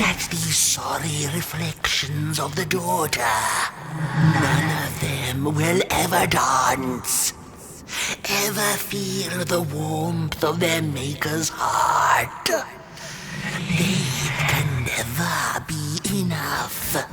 at these sorry reflections of the daughter. None of them will ever dance, ever feel the warmth of their maker's heart. They can never be enough.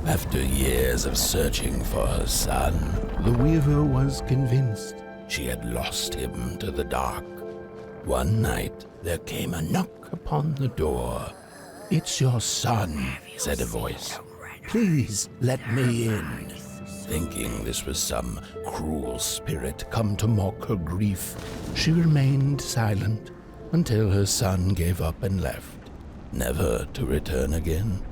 After years of searching for her son, the weaver was convinced she had lost him to the dark. One night, there came a knock upon the door. "It's your son," said a voice. "Please let me in." Thinking this was some cruel spirit come to mock her grief, she remained silent until her son gave up and left, never to return again.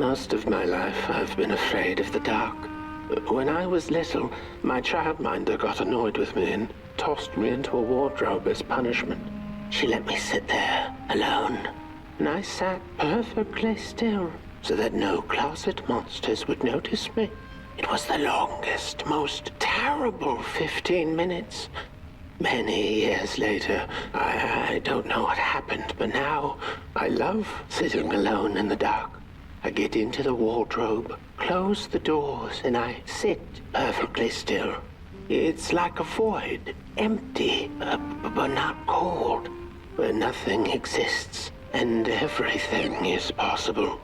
Most of my life, I've been afraid of the dark. When I was little, my childminder got annoyed with me and tossed me into a wardrobe as punishment. She let me sit there, alone, and I sat perfectly still so that no closet monsters would notice me. It was the longest, most terrible 15 minutes. Many years later, I don't know what happened, but now I love sitting alone in the dark. I get into the wardrobe, close the doors, and I sit perfectly still. It's like a void, empty, but not cold, where nothing exists and everything is possible.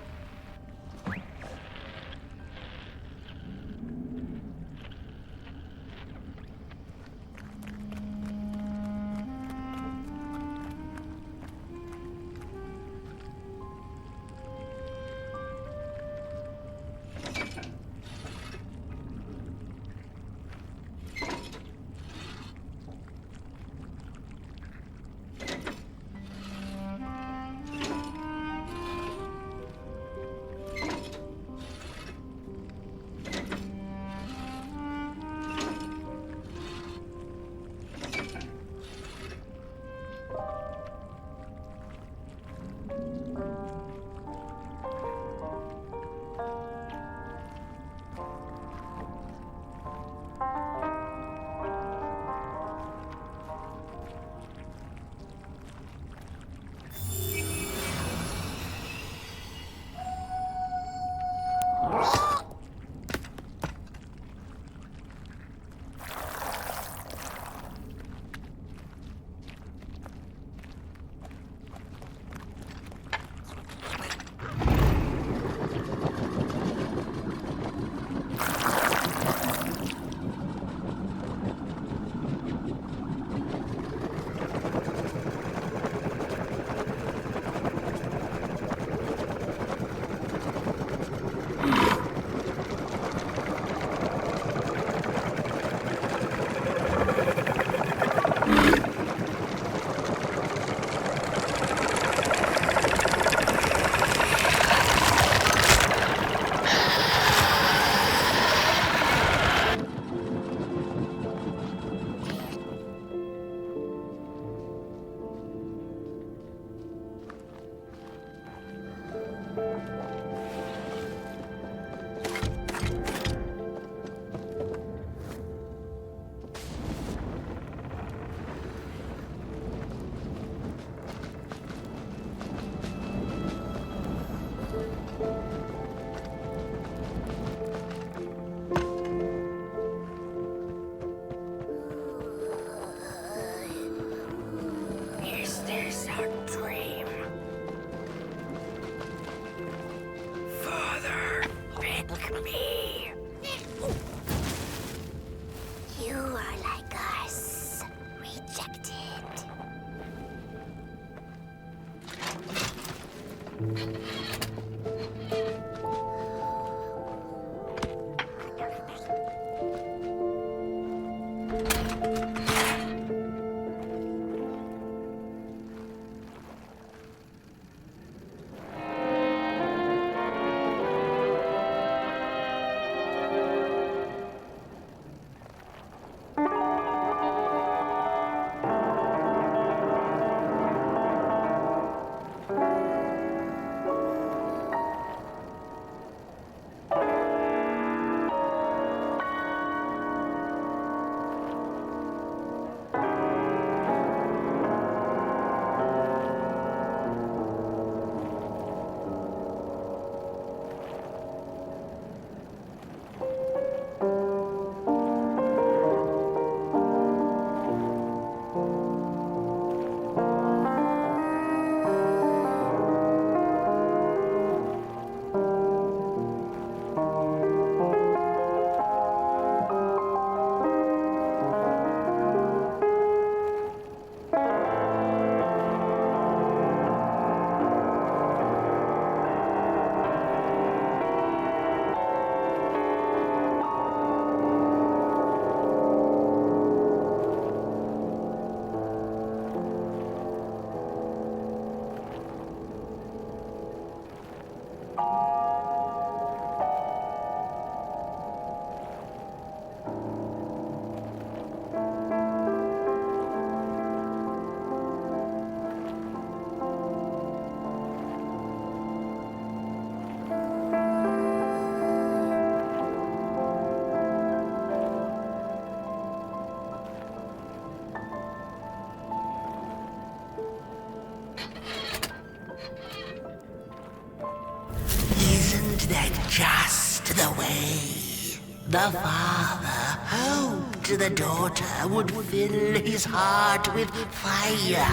that just the way the father hoped the daughter would fill his heart with fire,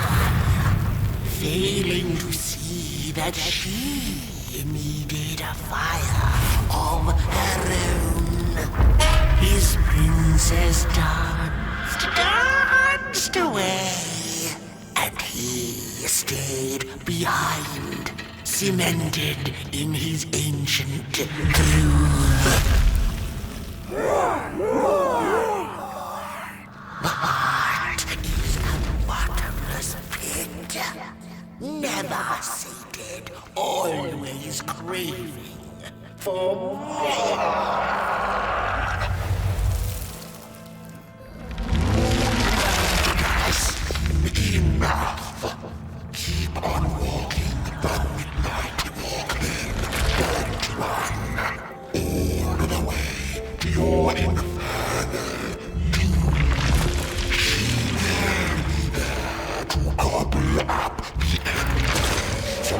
failing to see that she needed a fire of her own. His princess danced away, and he stayed behind, cemented in his ancient groove. The heart is a bottomless pit, never sated, always craving for more. Enough. Keep on walking the midnight walk then. Don't run. All the way to your infernal doom. She will be there to gobble up the embers.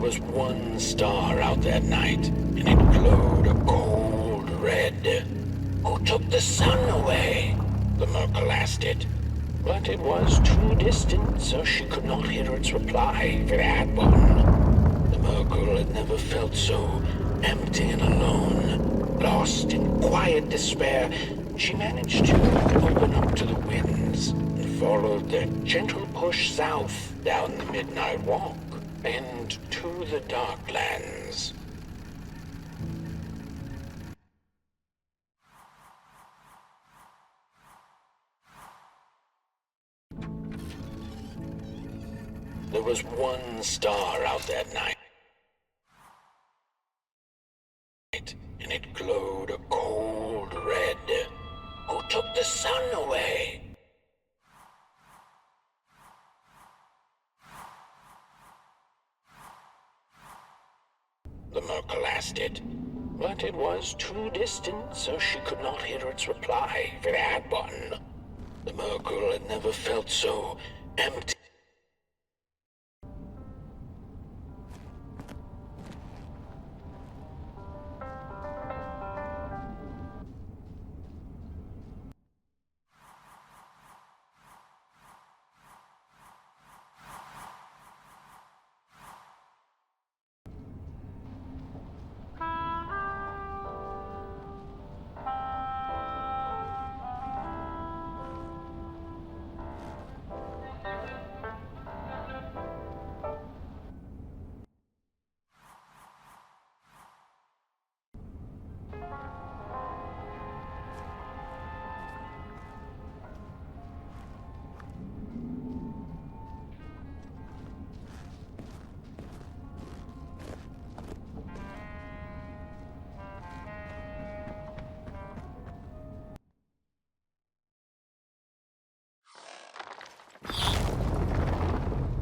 was one star out that night, and it glowed a cold Who took the sun away? The Merkle asked it. But it was too distant, so she could not hear its reply, if it had one. The Merkle had never felt so empty and alone. Lost in quiet despair, she managed to open up to the winds and followed their gentle push south down the midnight walk and to the Darklands. There was one star out that night, and it glowed a cold red. Who took the sun away? The Merkle asked it, but it was too distant, so she could not hear its reply, if it had one. The Merkle had never felt so empty.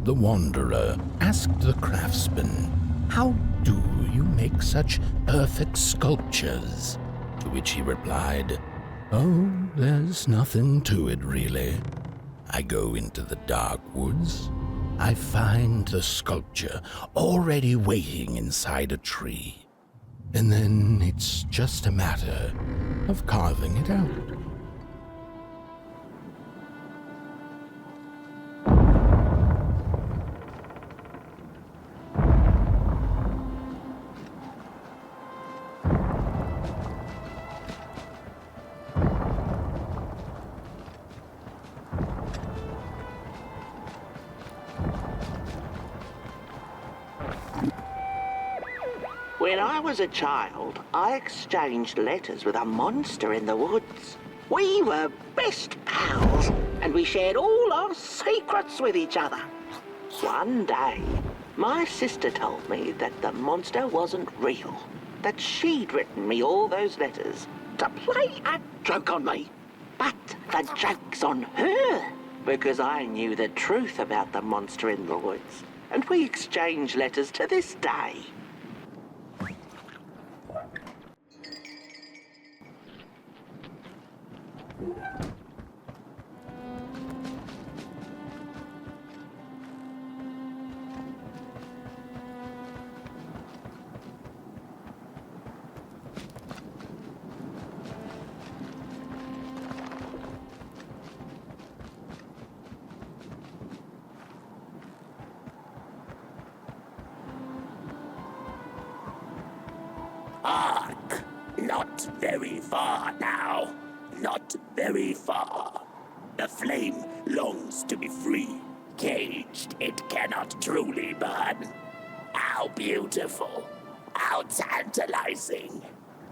The Wanderer asked the craftsman, "How do you make such perfect sculptures?" To which he replied, "Oh, there's nothing to it really. I go into the dark woods, I find the sculpture already waiting inside a tree, and then it's just a matter of carving it out." When I was a child, I exchanged letters with a monster in the woods. We were best pals, and we shared all our secrets with each other. One day, my sister told me that the monster wasn't real, that she'd written me all those letters to play a joke on me. But the joke's on her, because I knew the truth about the monster in the woods, and we exchange letters to this day. Hark! Not very far now. Not very far. The flame longs to be free. Caged, it cannot truly burn. How beautiful. How tantalizing.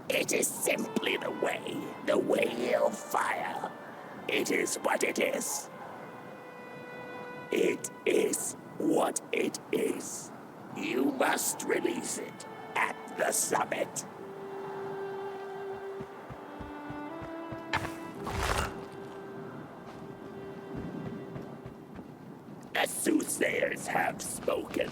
It is simply the way of fire. It is what it is. It is what it is. You must release it at the summit. The soothsayers have spoken.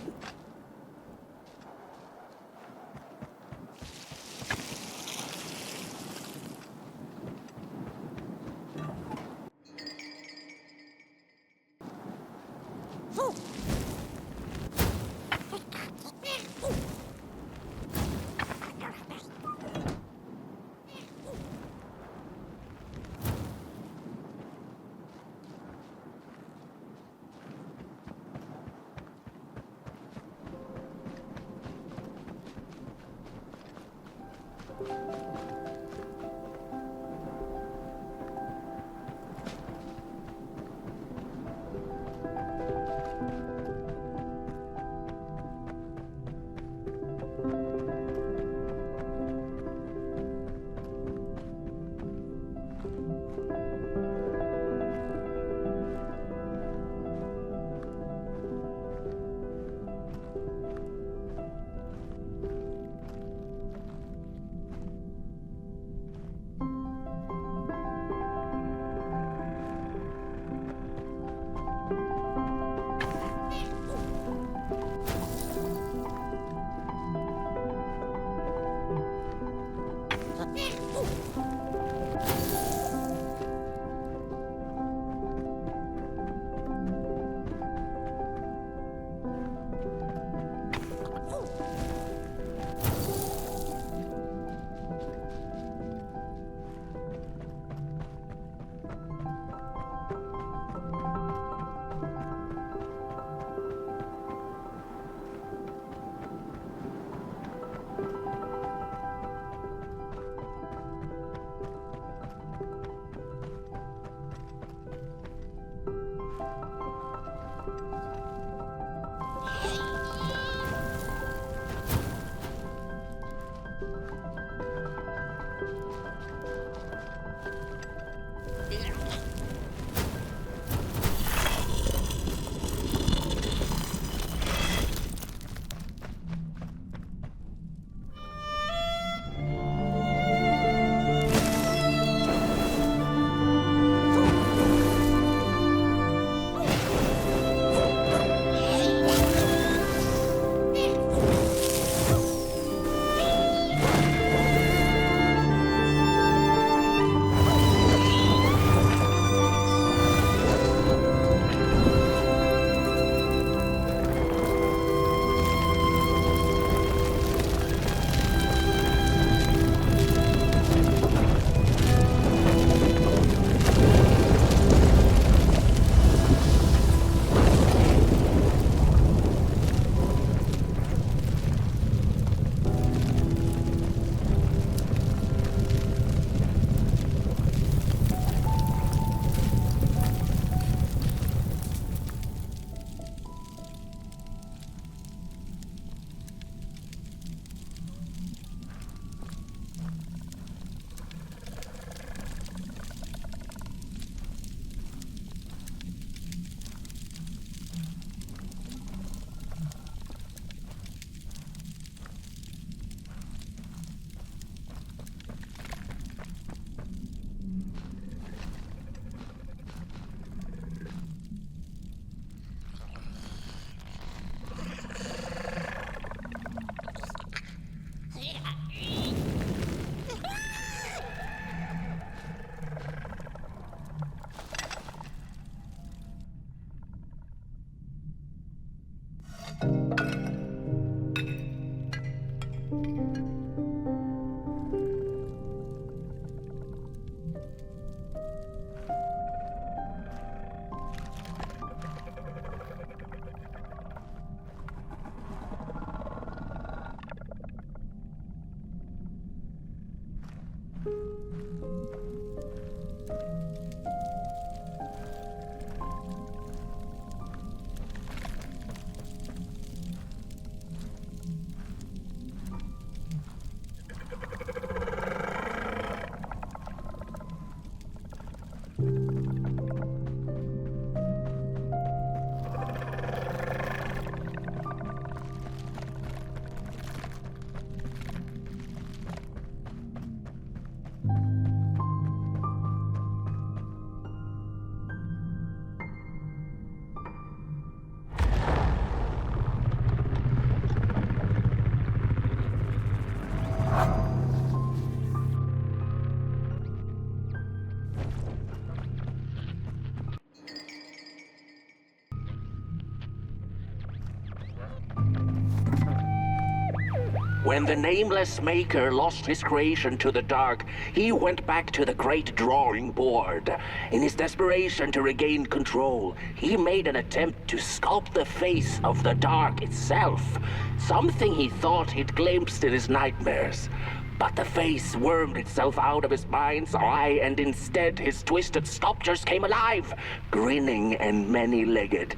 When the nameless maker lost his creation to the dark, he went back to the great drawing board. In his desperation to regain control, he made an attempt to sculpt the face of the dark itself, something he thought he'd glimpsed in his nightmares. But the face wormed itself out of his mind's eye, and instead his twisted sculptures came alive, grinning and many-legged.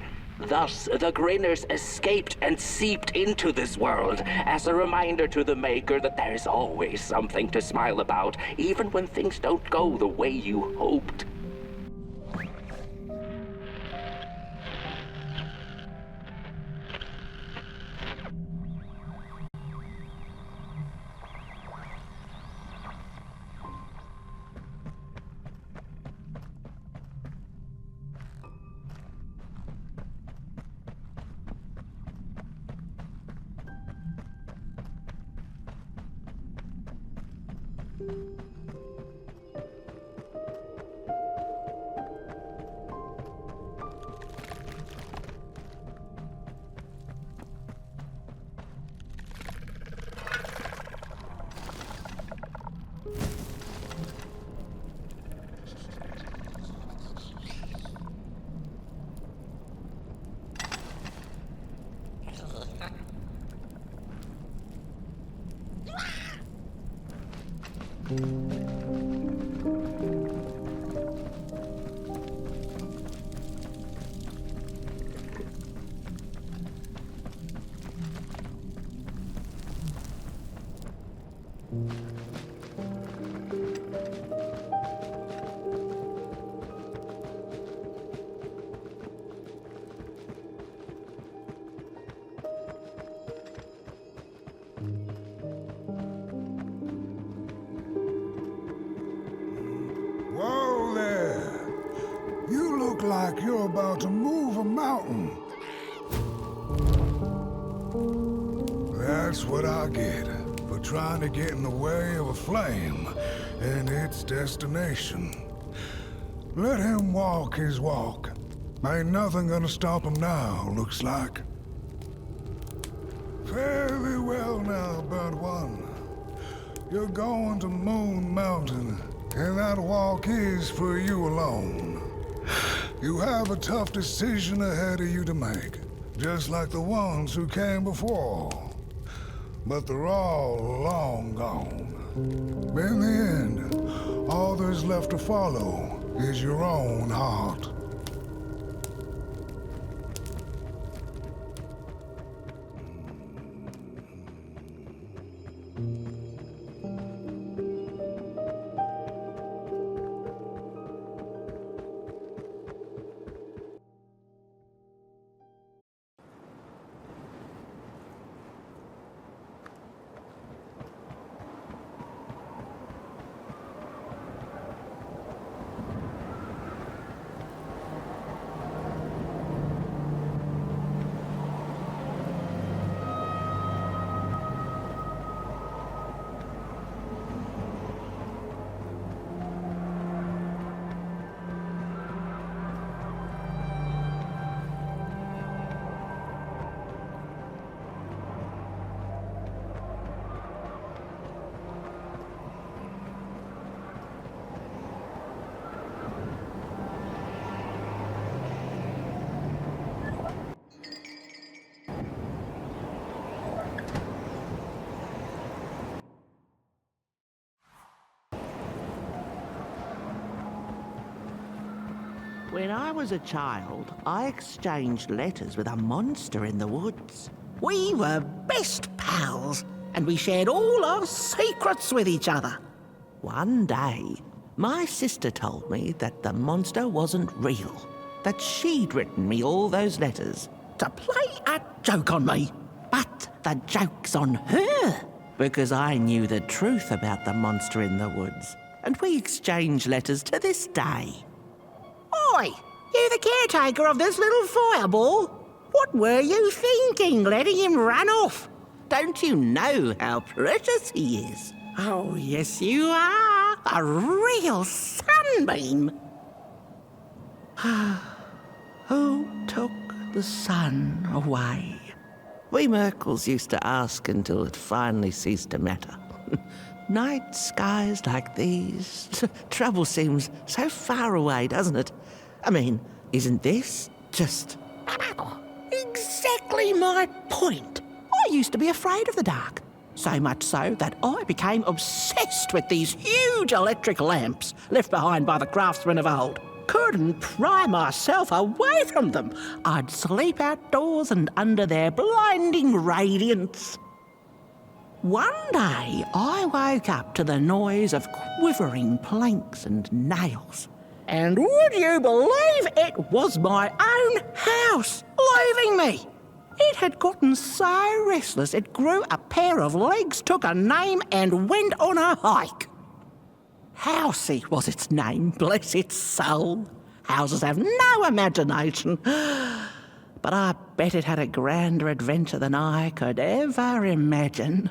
Thus, the grinners escaped and seeped into this world as a reminder to the maker that there is always something to smile about, even when things don't go the way you hoped. Whoa there! You look like you're about to move a mountain. That's what I get for trying to get in the way of a flame and its destination. Let him walk his walk. Ain't nothing gonna stop him now, looks like. Fairly well now, Burnt One. You're going to Moon Mountain, and that walk is for you alone. You have a tough decision ahead of you to make, just like the ones who came before. But they're all long gone. In the end, all there's left to follow is your own heart. When I was a child, I exchanged letters with a monster in the woods. We were best pals, and we shared all our secrets with each other. One day, my sister told me that the monster wasn't real, that she'd written me all those letters to play a joke on me. But the joke's on her, because I knew the truth about the monster in the woods, and we exchange letters to this day. Oi! You the caretaker of this little fireball? What were you thinking, letting him run off? Don't you know how precious he is? Oh, yes you are. A real sunbeam. Who took the sun away? We Merkles used to ask until it finally ceased to matter. Night skies like these. Trouble seems so far away, doesn't it? I mean, isn't this just exactly my point? I used to be afraid of the dark. So much so that I became obsessed with these huge electric lamps left behind by the craftsmen of old. Couldn't pry myself away from them. I'd sleep outdoors and under their blinding radiance. One day, I woke up to the noise of quivering planks and nails. And would you believe it was my own house leaving me? It had gotten so restless it grew a pair of legs, took a name and went on a hike. Housey was its name, bless its soul. Houses have no imagination. But I bet it had a grander adventure than I could ever imagine.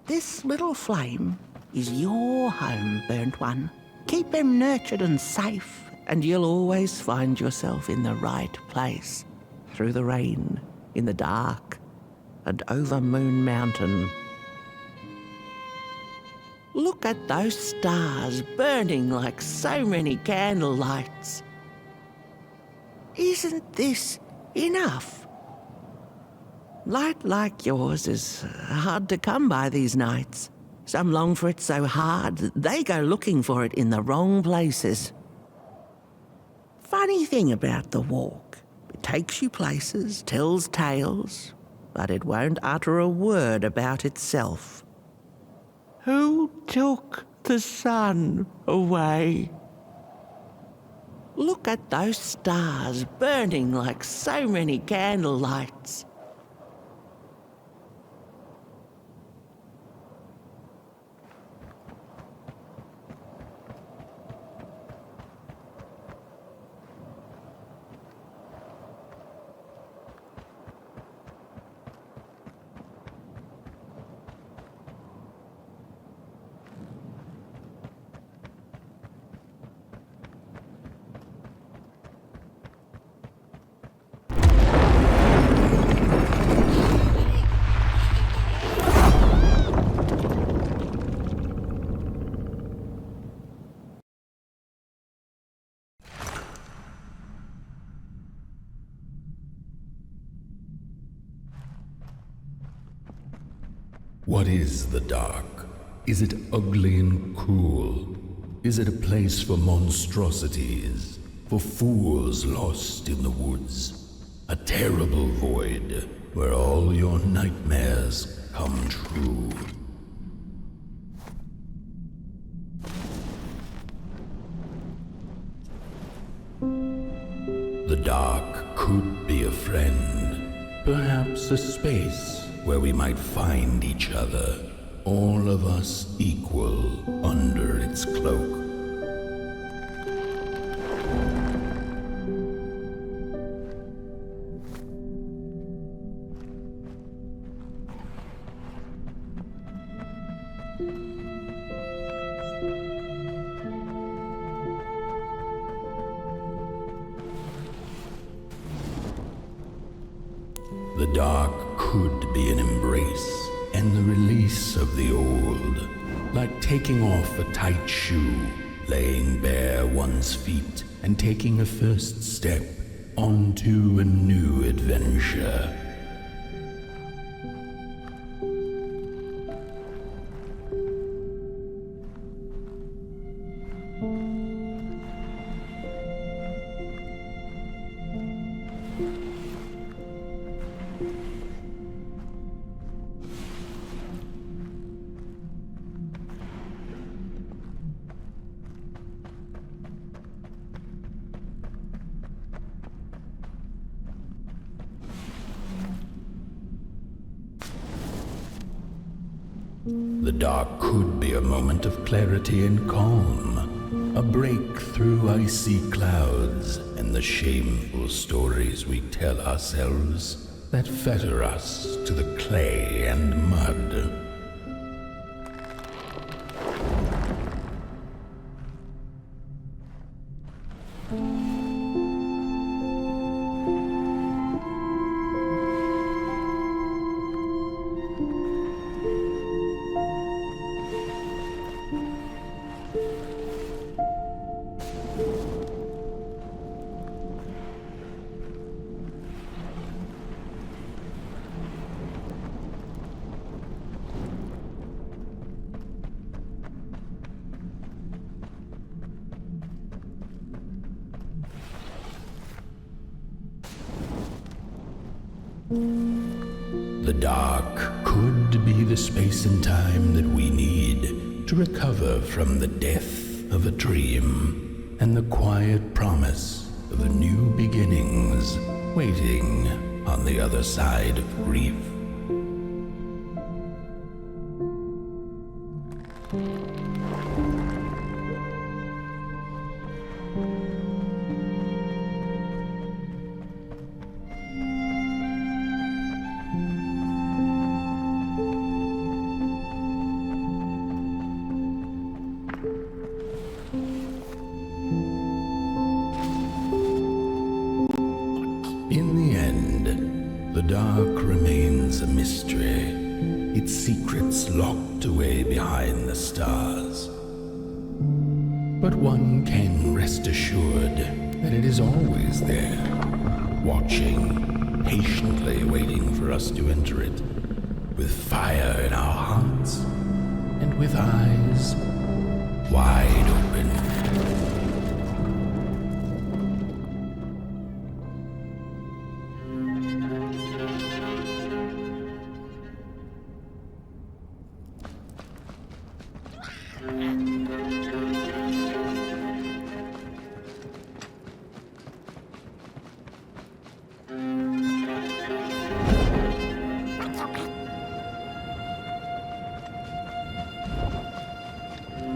This little flame is your home, Burnt One. Keep him nurtured and safe, and you'll always find yourself in the right place. Through the rain, in the dark, and over Moon Mountain. Look at those stars burning like so many candle lights. Isn't this enough? Light like yours is hard to come by these nights. Some long for it so hard that they go looking for it in the wrong places. Funny thing about the walk. It takes you places, tells tales, but it won't utter a word about itself. Who took the sun away? Look at those stars burning like so many candle lights. What is the dark? Is it ugly and cruel? Is it a place for monstrosities, for fools lost in the woods? A terrible void where all your nightmares come true. The dark could be a friend, perhaps a space where we might find each other, all of us equal under its cloak. The dark could be an embrace and the release of the old, like taking off a tight shoe, laying bare one's feet, and taking a first step onto a new adventure. The dark could be a moment of clarity and calm, a break through icy clouds and the shameful stories we tell ourselves that fetter us to the clay and mud. The dark could be the space and time that we need to recover from the death of a dream and the quiet promise of new beginnings waiting on the other side of grief. In the end, the dark remains a mystery, its secrets locked away behind the stars. But one can rest assured that it is always there, watching patiently waiting for us to enter it, with fire in our hearts and with eyes wide open.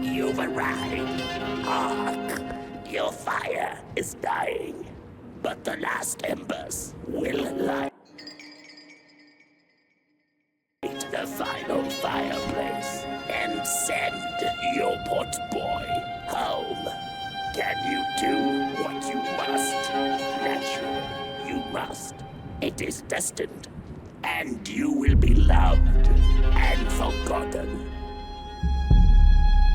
You've arrived. Hark! Your fire is dying, but the last embers will light the final fireplace and send your pot boy home. Can you do what you must? Naturally, you must. It is destined, and you will be loved and forgotten.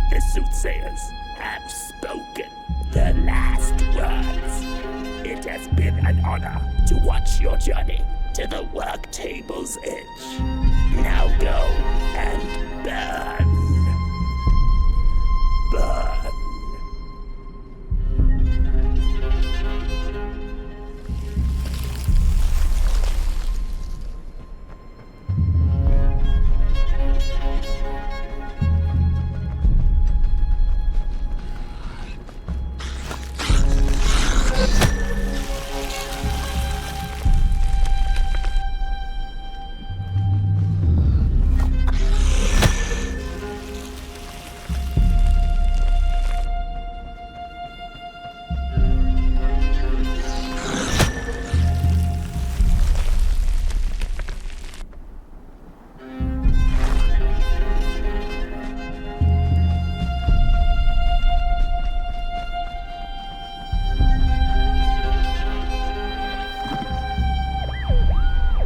The soothsayers have spoken the last words. It has been an honor to watch your journey to the work table's edge. Now go and burn. Burn.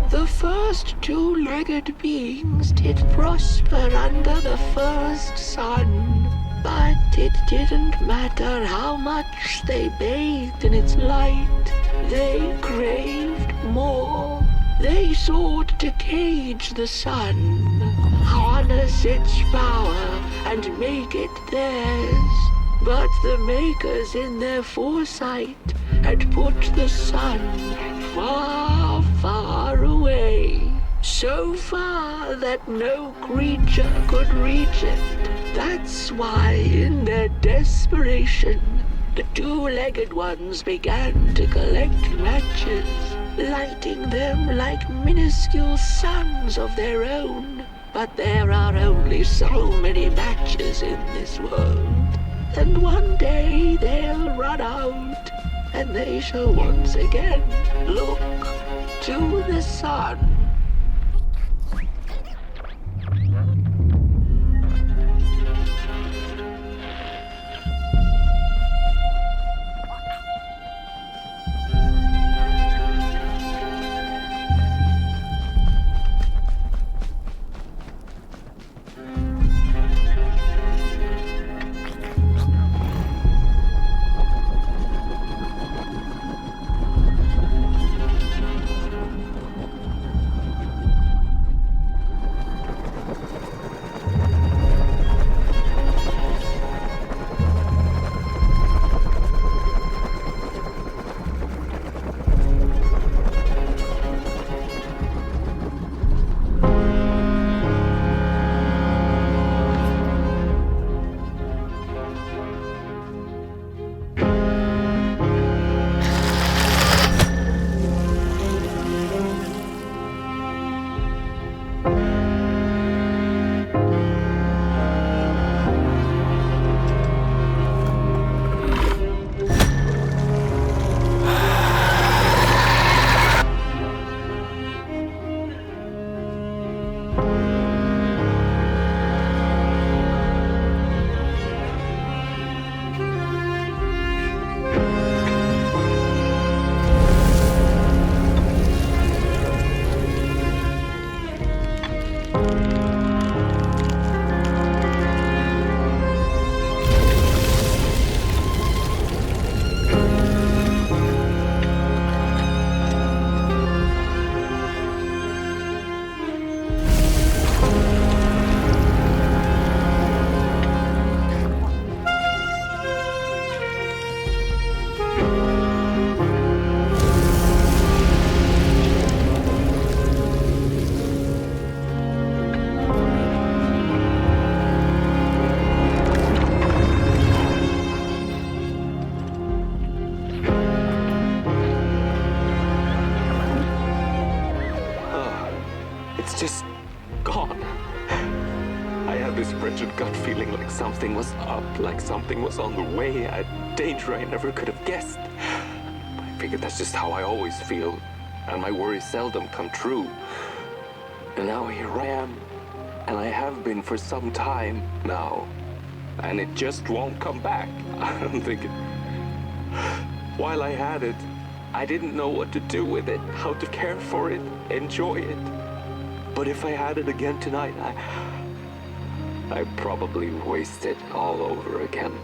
The first two-legged beings did prosper under the first sun, but it didn't matter how much they bathed in its light. They craved more. They sought to cage the sun, harness its power, and make it theirs. But the makers in their foresight had put the sun far, far away. So far that no creature could reach it. That's why in their desperation, the two-legged ones began to collect matches, lighting them like minuscule suns of their own. But there are only so many matches in this world. And one day they'll run out, and they shall once again look to the sun. something was up, like something was on the way, a danger I never could have guessed. I figured that's just how I always feel, and my worries seldom come true. And now here I am, and I have been for some time now, and it just won't come back. I'm thinking, while I had it, I didn't know what to do with it, how to care for it, enjoy it. But if I had it again tonight, I'd probably waste it all over again.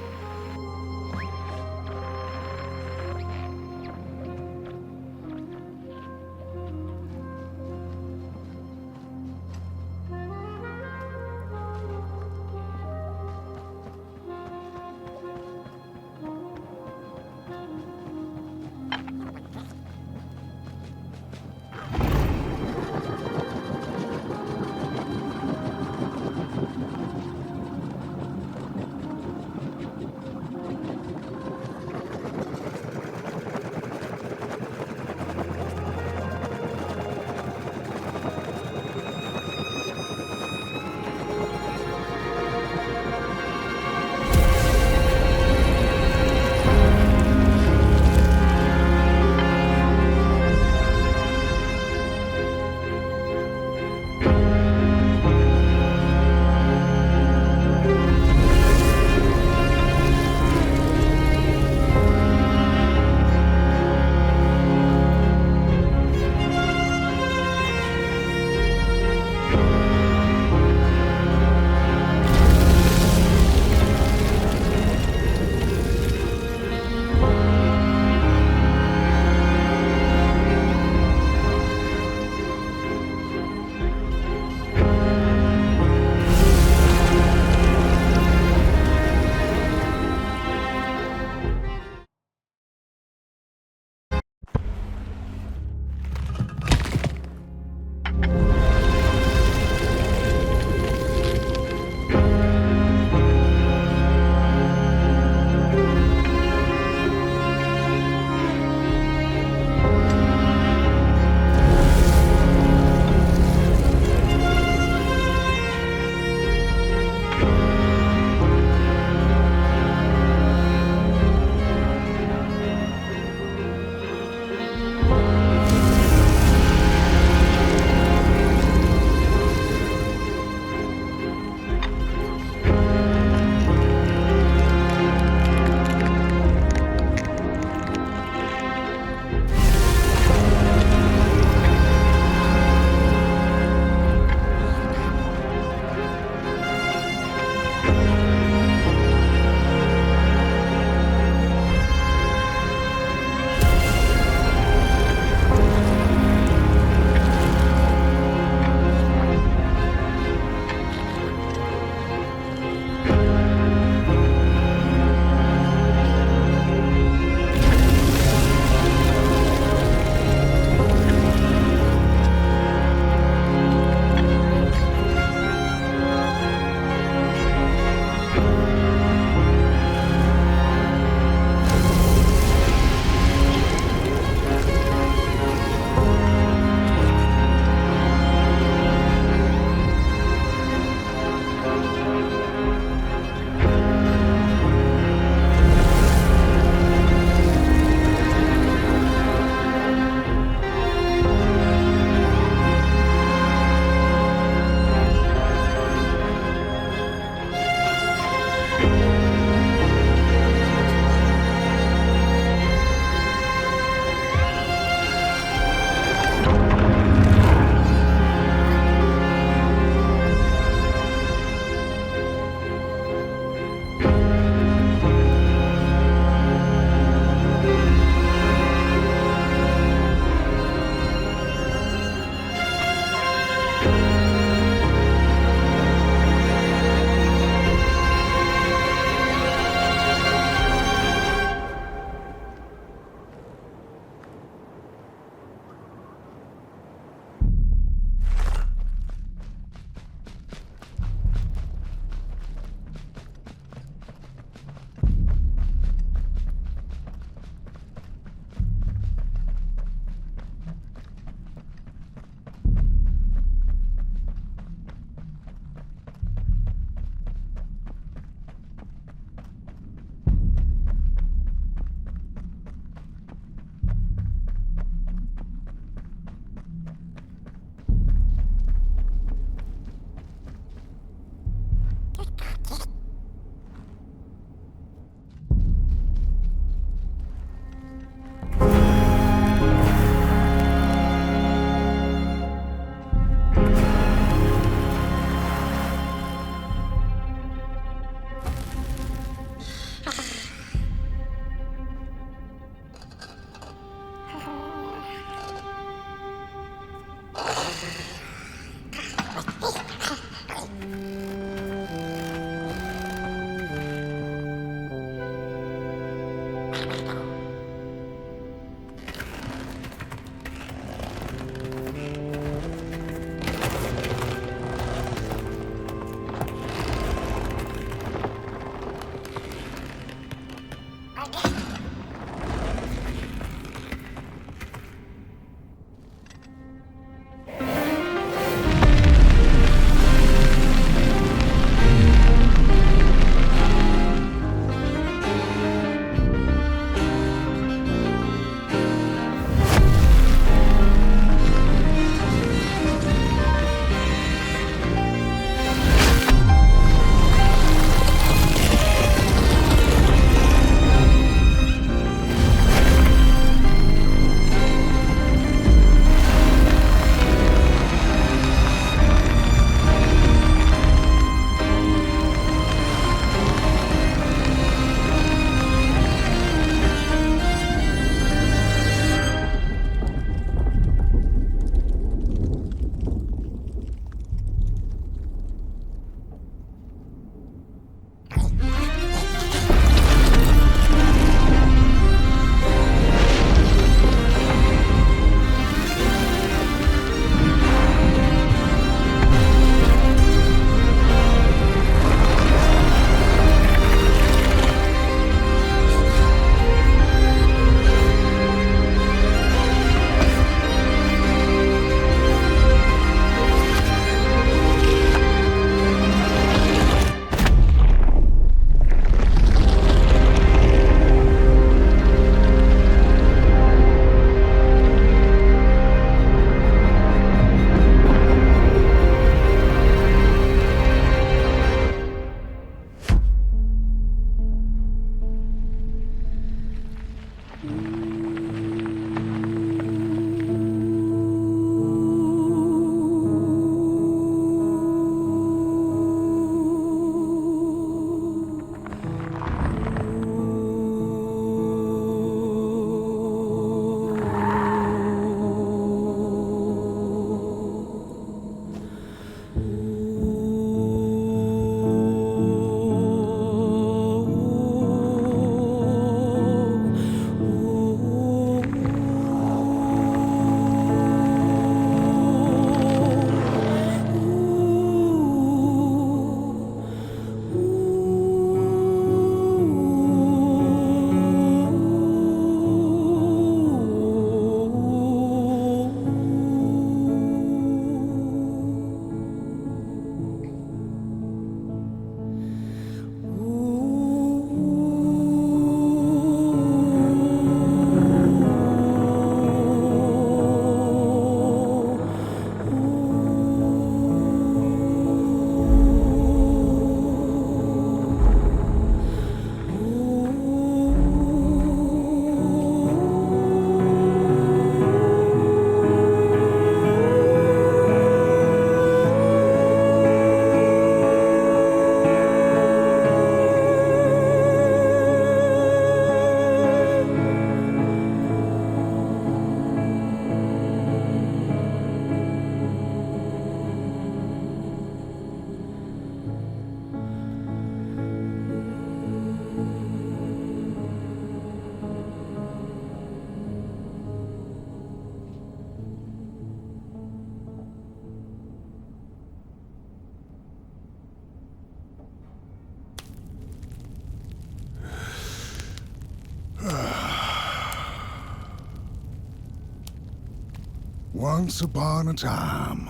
Once upon a time,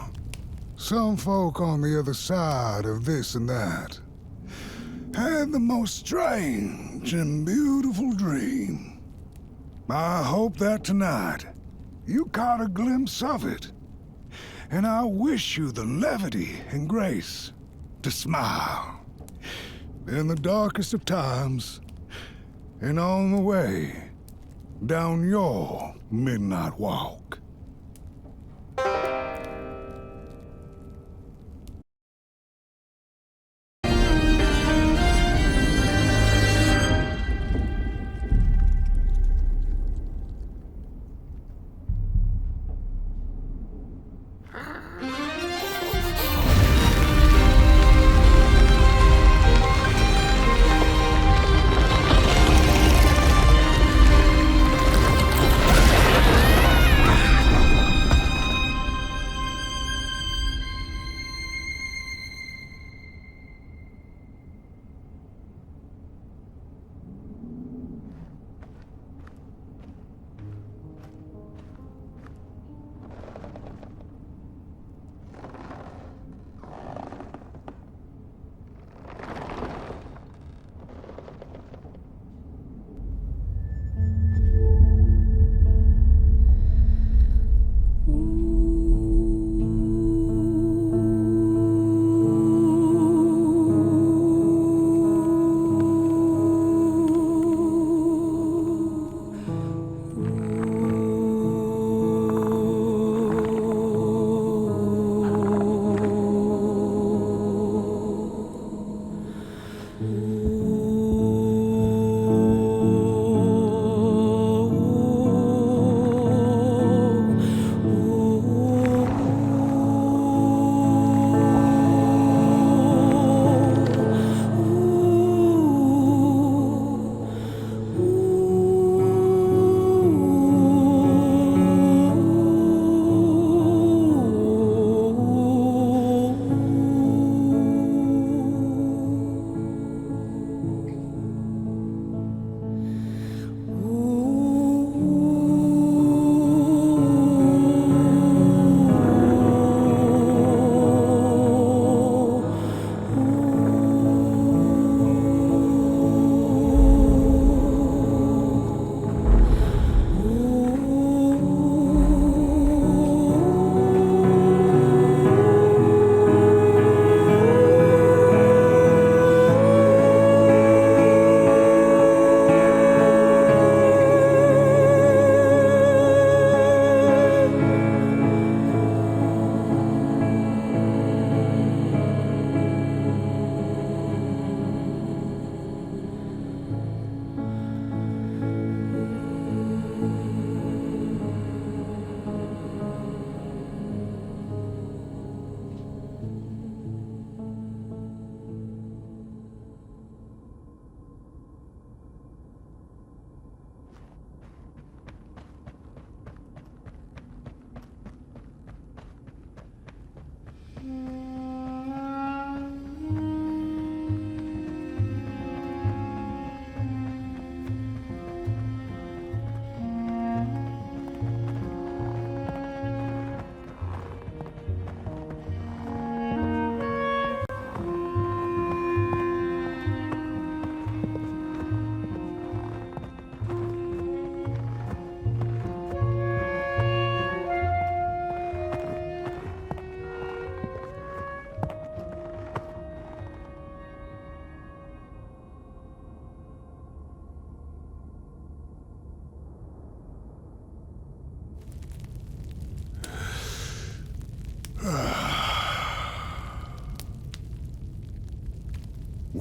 some folk on the other side of this and that had the most strange and beautiful dream. I hope that tonight you caught a glimpse of it, and I wish you the levity and grace to smile in the darkest of times and on the way down your midnight walk.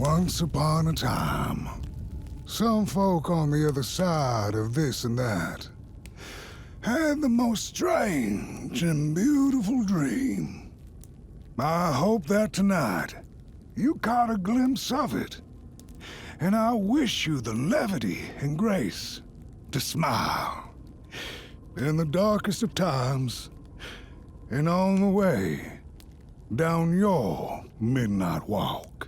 Once upon a time, some folk on the other side of this and that had the most strange and beautiful dream. I hope that tonight you caught a glimpse of it, and I wish you the levity and grace to smile in the darkest of times and on the way down your midnight walk.